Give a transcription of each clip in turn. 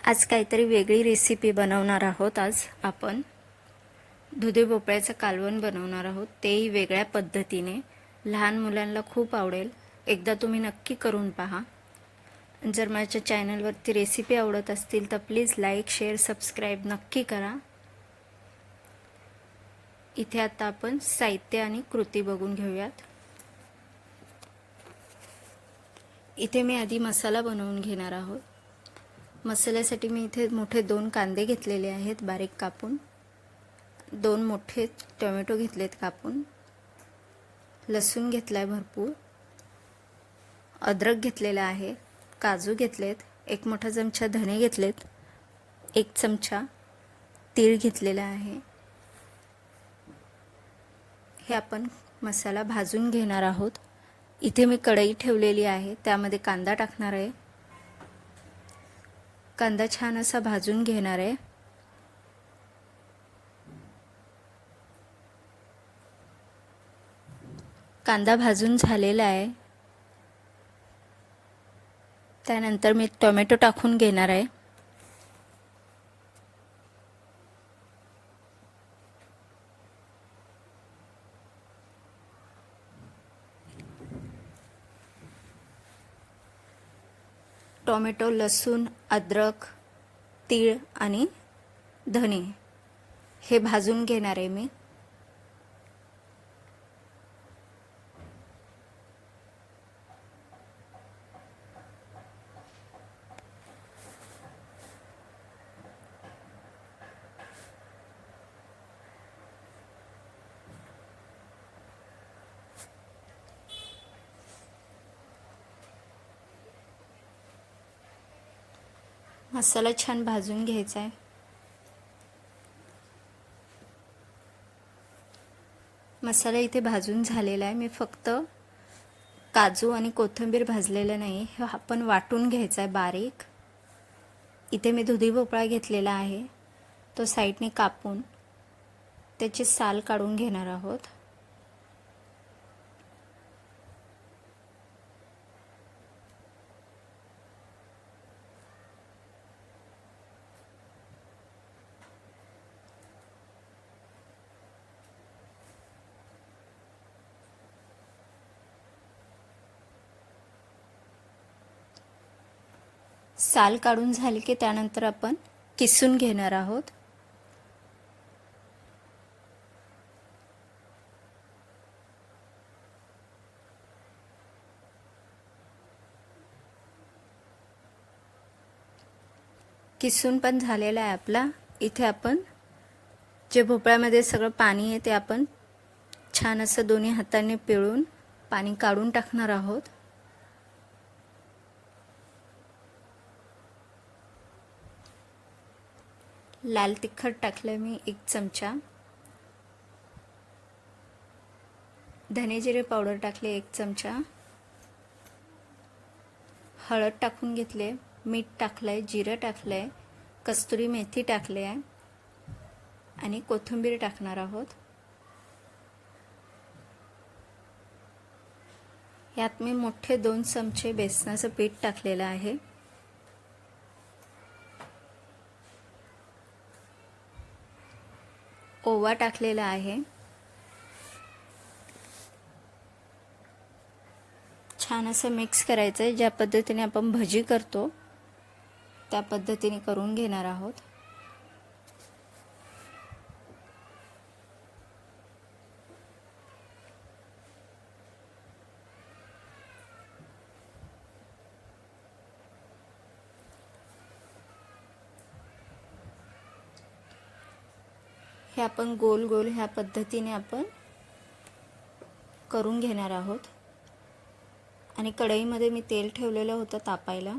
आज काहीतरी वेगळी रेसिपी बनवणार आहोत। आज आपण दुधी भोपळ्याचं कालवण बनवणार आहोत, तेही वेगळ्या पद्धतीने। लहान मुलांना खूप आवडेल, एकदा तुम्ही नक्की करून पहा। जर माझ्या चॅनलवरती रेसिपी आवडत असतील तर प्लीज लाईक, शेअर, सबस्क्राईब नक्की करा। इथे आता आपण साहित्य आणि कृती बघून घेऊयात। इथे मी आधी मसाला बनवून घेणार आहोत। मसाल्यासाठी मी इथे मोठे 2 कांदे घेतलेले आहेत बारीक कापून, 2 मोठे टोमॅटो घेतलेत कापून, लसूण घेतलाय भरपूर, अद्रक घेतलेला आहे, काजू घेतलेत, 1 मोठा चमचा धने घेतलेत, 1 चमचा तीळ घेतलेला आहे। हे आपण मसाला भाजून घेणार आहोत। इथे मी कढई ठेवलेली आहे, त्यामध्ये कांदा टाकणार आहे। कांदा छान असा भाजून घेणार आहे। कांदा भाजून झालेला आहे। त्यानंतर मी टोमॅटो टाकून घेणार आहे। टोमॅटो, लसूण, अद्रक, तीळ आणि धने हे भाजून घेणार आहे मी। मसाला छान भाजून घ्यायचा आहे। मसाला इथे भाजून झालेला आहे। मी फक्त काजू आणि कोथिंबीर भाजलेलं नाही, हे आपण वाटून घ्यायचं आहे बारीक। इथे मी दुधी भोपळा घेतलेला आहे, तो साईडने कापून त्याची साल काढून घेणार आहोत। साल काढून झाली की त्यानंतर आपण किसून घेणार आहोत। किसून पण झालेला आहे आपला। इथे आपण जे भोपळ्यामध्ये सगळं पाणी आहे ते आपण छान असं दोन्ही हातांनी पिळून पाणी काढून टाकणार आहोत। लाल तिखट टाकलं मी 1 चमचा, धने जिरे पावडर टाकले 1 चमचा, हळद टाकून घेतले, मीठ टाकलंय, जिरं टाकलंय, कस्तुरी मेथी टाकले आहे आणि कोथिंबीर टाकणार आहोत। यात मी मोठे 2 चमचे बेसनाचं पीठ टाकलेलं आहे। ओवा टाकलेला आहे। छान असं मिक्स करायचं आहे। ज्या पद्धतीने आपण भजी करतो त्या पद्धतीने करून घेणार आहोत। हे आपण गोल गोल ह्या पद्धतीने आपण करून घेणार आहोत। आणि कढईमध्ये मी तेल ठेवलेलं होतं तापायला।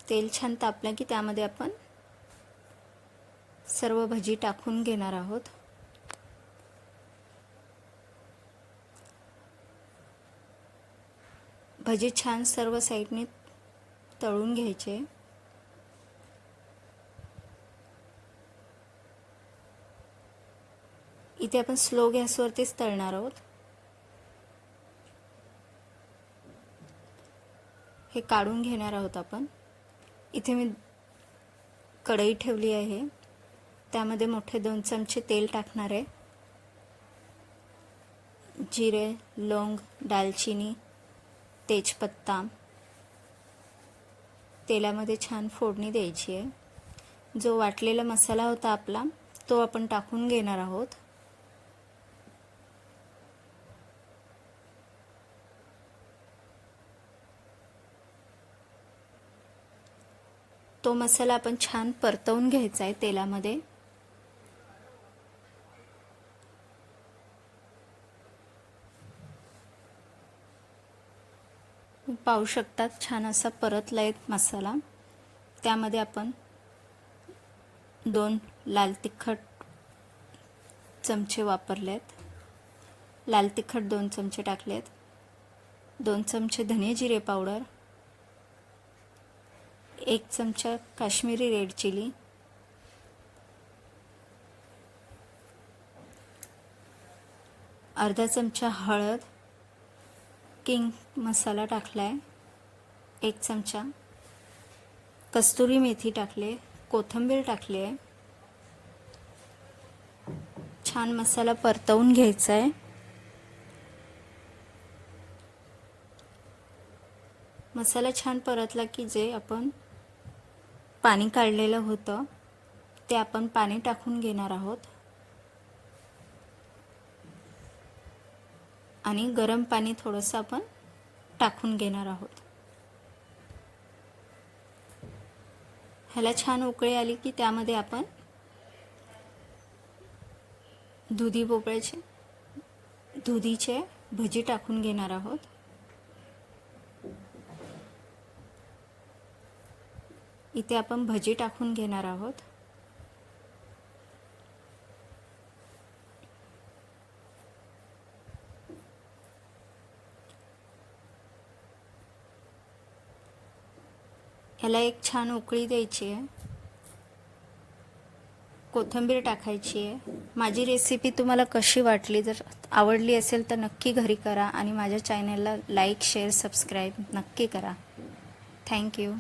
तेल छान तापलं की त्यामध्ये आपण सर्व भजी टाकून घेणार आहोत। भजी छान सर्व साईडने तळून घ्यायचे। इथे आपण स्लो गॅसवरतीच तळणार आहोत। हे काढून घेणार आहोत आपण। इथे मी कढई ठेवली आहे, त्यामध्ये मोठे 2 चमचे तेल टाकणार आहे. जिरे, लवंग, दालचिनी, तेजपत्ता तेलामध्ये छान फोडणी द्यायची आहे. जो वाटलेला मसाला होता आपला तो आपण टाकून घेणार आहोत. तो मसाला आपण छान परतवून घ्यायचा आहे तेलामध्ये. पाहू शकतात छान असा परतलाय मसाला. त्यामध्ये आपण 2 लाल तिखट चमचे वापरलेत. लाल तिखट 2 चमचे टाकलेत. 2 चमचे धने जिरे पावडर, 1 चमचा काश्मीरी रेड चिली, अर्धा चमचा हळद, किंग मसाला टाकलाय, 1 चमचा कस्तुरी मेथी टाकले, कोथिंबीर टाकली आहे. छान मसाला परतवून घ्यायचा आहे. मसाला छान परतला की जे आपण पाणी काढलेलं होतं ते आपण पाणी टाकून घेणार आहोत आणि गरम पाणी थोडंसं आपण टाकून घेणार आहोत. ह्याला छान उकळी आली की त्यामध्ये आपण दुधीचे भजी टाकून घेणार आहोत. इथे आपण भजी टाकून घेणार आहोत. ह्याला एक छान उकळी द्यायची आहे. कोथिंबीर टाकायची आहे. माझी रेसिपी तुम्हाला कशी वाटली? जर आवडली असेल तर नक्की घरी करा आणि माझ्या चॅनलला लाईक, शेअर, सबस्क्राईब नक्की करा. थँक्यू.